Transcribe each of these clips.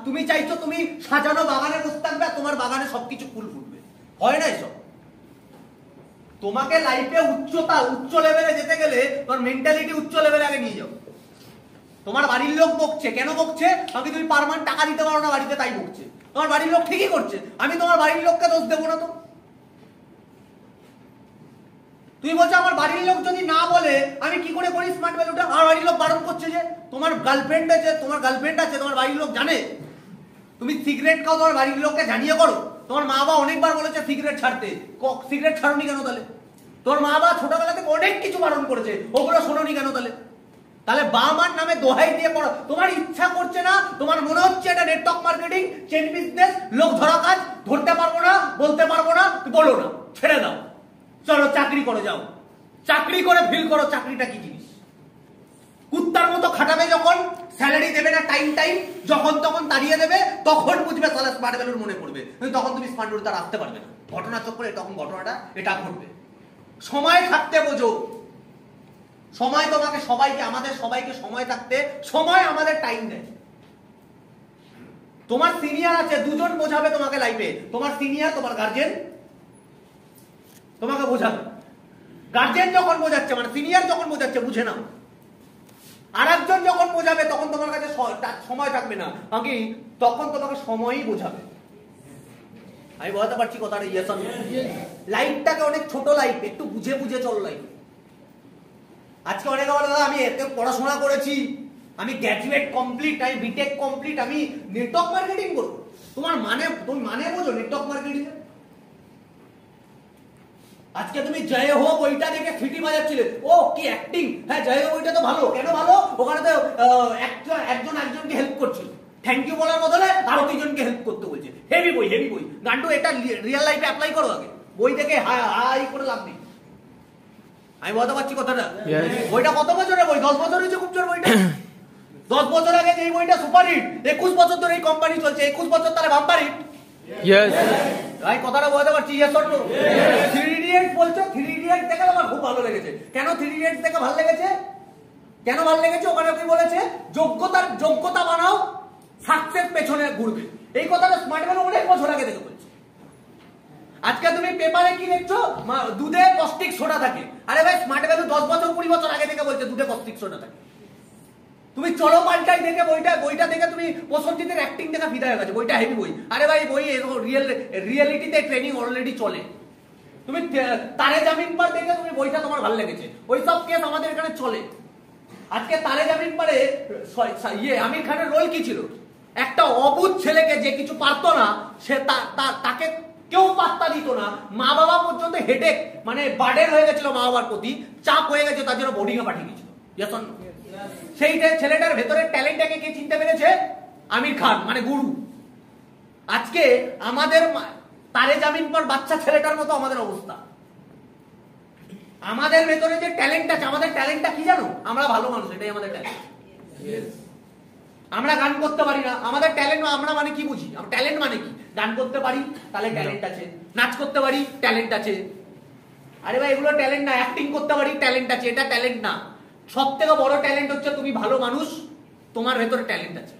তুমি চাইছো তুমি সাজানো বাগানে বসে থাকবে আর তোমার বাগানে সবকিছু ফুল ফুটবে, হয় না এসব। তোমাকে লাইফে উচ্চ লেভেলে যেতে গেলে তোমার মেন্টালিটি উচ্চ লেভেলে আগে নিয়ে যাও। তোমার বাড়ির লোক বকছে, কেন বকছে? কারণ তুমি পারমানেন্ট টাকা দিতে পারো না বাড়িতে, তাই বকছে। তোমার বাড়ির লোক ঠিকই করছে, আমি তোমার বাড়ির লোককে দোষ দেবো না। তো তুমি বলছো আমার বাড়ির লোক যদি না বলে আমি কি করে করি স্মার্ট ভ্যালুটা? আমার বাড়ির লোক বারণ করছে যে তোমার গার্লফ্রেন্ড আছে, তোমার বাড়ির লোক জানে তুমি সিগারেট খাও, তোমার বাড়ির লোককে জানিয়ে করো। তোমার মা বাবা অনেকবার বলেছে সিগারেট ছাড়তে, সিগারেট ছাড়োনি কেন তাহলে? তোমার মা বাবা ছোটবেলা থেকে অনেক কিছু বারণ করেছে, ওগুলো শোনোনি কেন তাহলে? তাহলে বাবা মার নামে দোহাই দিয়ে পড়ো। তোমার ইচ্ছা করছে না, তোমার মনে হচ্ছে এটা নেটওয়ার্ক মার্কেটিং, চেন বিজনেস, লোক ধরা কাজ, ধরতে পারবো না, বলতে পারবো না, বলো না, ছেড়ে দাও, চলো চাকরি করে যাও। চাকরি করে ফিল করো চাকরিটা কি জিনিস। কুত্তার মতো খাটাবে, যখন স্যালারি দেবে না টাইম যখন তখন তাড়িয়ে দেবে, তখন বুঝবে তাহলে স্মার্ট ভ্যালুর মনে পড়বে, তখন তুমি স্মার্ট ভ্যালু তার আসতে পারবে না। ঘটনা চক্রে তখন ঘটনাটা এটা ঘটবে। সময় থাকতে বোঝো, সময় তোমাকে আমাদের সবাইকে সময় থাকতে, সময় আমাদের টাইম দেয়। তোমার সিনিয়র আছে, দুজন বোঝাবে তোমাকে লাইফে, তোমার সিনিয়র, তোমার গার্জেন তোমাকে বোঝাবে। গার্জেন যখন বোঝাচ্ছে, মানে সিনিয়র যখন বোঝাচ্ছে, বুঝে নাও। আর একজন যখন বোঝাবে তখন তোমার কাছে সময় থাকবে না, আগে তখন তোমাকে সময়ই বোঝাবে। আমি বলতে পারছি কথাটা? লাইফটাকে অনেক ছোট লাইফ, একটু বুঝে বুঝে চল লাইফ। আজকে অনেকে বলে দাদা আমি এত পড়াশোনা করেছি, আমি গ্র্যাজুয়েট কমপ্লিট, আমি বিটেক কমপ্লিট, আমি নেটওয়ার্ক মার্কেটিং করবো। তুমি মানে বোঝো নেটওয়ার্ক মার্কেটিং? আজকে তুমি জয় হো বইটা দেখে সিটি বাজাচ্ছিলে, ও কি অ্যাক্টিং, হ্যাঁ জয় হো বইটা তো ভালো। কেন ভালো? ওখানে তো একজন একজনকে হেল্প করছিল, থ্যাংক ইউ বলার বদলে আরো দুজনকে হেল্প করতে বলছে। হেভি বই গান্ডু, এটা রিয়েল লাইফে অ্যাপ্লাই করো। আগে বই দেখে হাই করে লাভ নেই। আমি বলতে পারছি কথাটা? বইটা কত বছরের বই? 10 বছর হয়েছে খুব জোর বইটা। 10 বছর আগে যে বইটা সুপার হিট, 21 বছর ধরে এই কোম্পানি চলছে, 21 বছর তারা বাম্পার হিট। ভাই কথাটা বলতে পারছি? Yes or no? 3 ইডিয়টস বলছো, 3 ইডিয়টস দেখে আমার খুব ভালো লেগেছে। কেন 3 ইডিয়টস দেখে ভালো লেগেছে? ওখানে কি বলেছে? যোগ্যতা বানাও, সাকসেস পেছনে ঘুরবে। এই কথাটা স্মার্ট ভ্যালু অনেক বছর আগে থেকে বলছে। আজকে তুমি পেপারে কি দেখছো? দুধে কস্টিক সোডা থাকে। আরে ভাই স্মার্ট ভ্যালু 10 বছর 20 বছর আগে থেকে বলছে দুধে কস্টিক সোডা থাকে। তুমি চলো পাল্টাই দেখে বইটা দেখে তুমি প্রসঞ্জিতের অ্যাক্টিং দেখা ফিদা হয়ে গেছে, বইটা হেভি বই। আরে ভাই বই রিয়েলিটিতে ট্রেনিং অলরেডি চলে। তুমি তারে জামিন পার দেখে তুমি বইটা তোমার ভালো লেগেছে, ওই সব কেস আমাদের এখানে চলে। আজকে তারে জামিন পারে আমির খানের রোল কি ছিল? একটা অবুঝ ছেলেকে যে কিছু পারতো না, সে তাকে কেউ পাত্তা দিত না, মা বাবা পর্যন্ত হেডেক, মানে বার্ডেন হয়ে গেছিল, মা বাবার প্রতি চাপ হয়ে গেছে, তার জন্য বোর্ডিংয়ে পাঠিয়ে দিয়েছিল। সেই ছেলেটার ভেতরে ট্যালেন্টটাকে কে চিনতে পেরেছে? আমির খান, মানে গুরু। আজকে আমাদের তারে জামিন পর বাচ্চা ছেলেটার মতো আমাদের অবস্থা। আমাদের ভেতরে যে ট্যালেন্ট আছে, আমাদের ট্যালেন্টটা কি জানো? আমরা ভালো মানুষ, এটাই আমাদের ট্যালেন্ট। আমরা গান করতে পারি না, আমাদের ট্যালেন্ট। আমরা মানে কি বুঝি? আমরা ট্যালেন্ট মানে কি? গান করতে পারি তাহলে ট্যালেন্ট আছে, নাচ করতে পারি ট্যালেন্ট আছে। আরে ভাই এগুলো ট্যালেন্ট না। অ্যাক্টিং করতে পারি ট্যালেন্ট আছে, এটা ট্যালেন্ট না। সব থেকে বড় ট্যালেন্ট হচ্ছে তুমি ভালো মানুষ, তোমার ভেতরে ট্যালেন্ট আছে।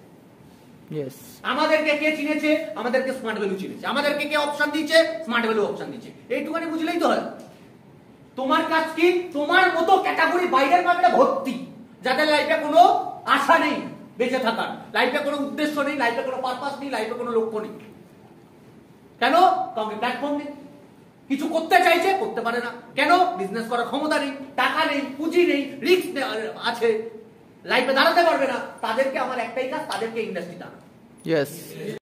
আমাদেরকে কে চিনেছে? আমাদেরকে স্মার্ট ভ্যালু চিনেছে। আমাদেরকে কে অপশন দিয়েছে? স্মার্ট ভ্যালু অপশন দিয়েছে। এইটুখানি বুঝলেই তো হয়। তোমার কাজ কি? তোমার মতো ক্যাটাগরি বাইরের মার্কেটে ভর্তি, যাদের লাইফে কোনো আশা নেই বেঁচে থাকার, লাইফে কোনো উদ্দেশ্য নেই, লাইফে কোনো পারপাস নেই, লাইফে কোনো লক্ষ্য নেই। কেন? কারণ প্ল্যাটফর্ম নেই, কিছু করতে চাইছে করতে পারে না। কেন? বিজনেস করার ক্ষমতা নেই, টাকা নেই, পুঁজি নেই, রিস্ক আছে, লাইফে দাঁড়াতে পারবে না। তাদেরকে আমার একটাই কাজ, তাদেরকে ইন্ডাস্ট্রি দাঁড়ানো।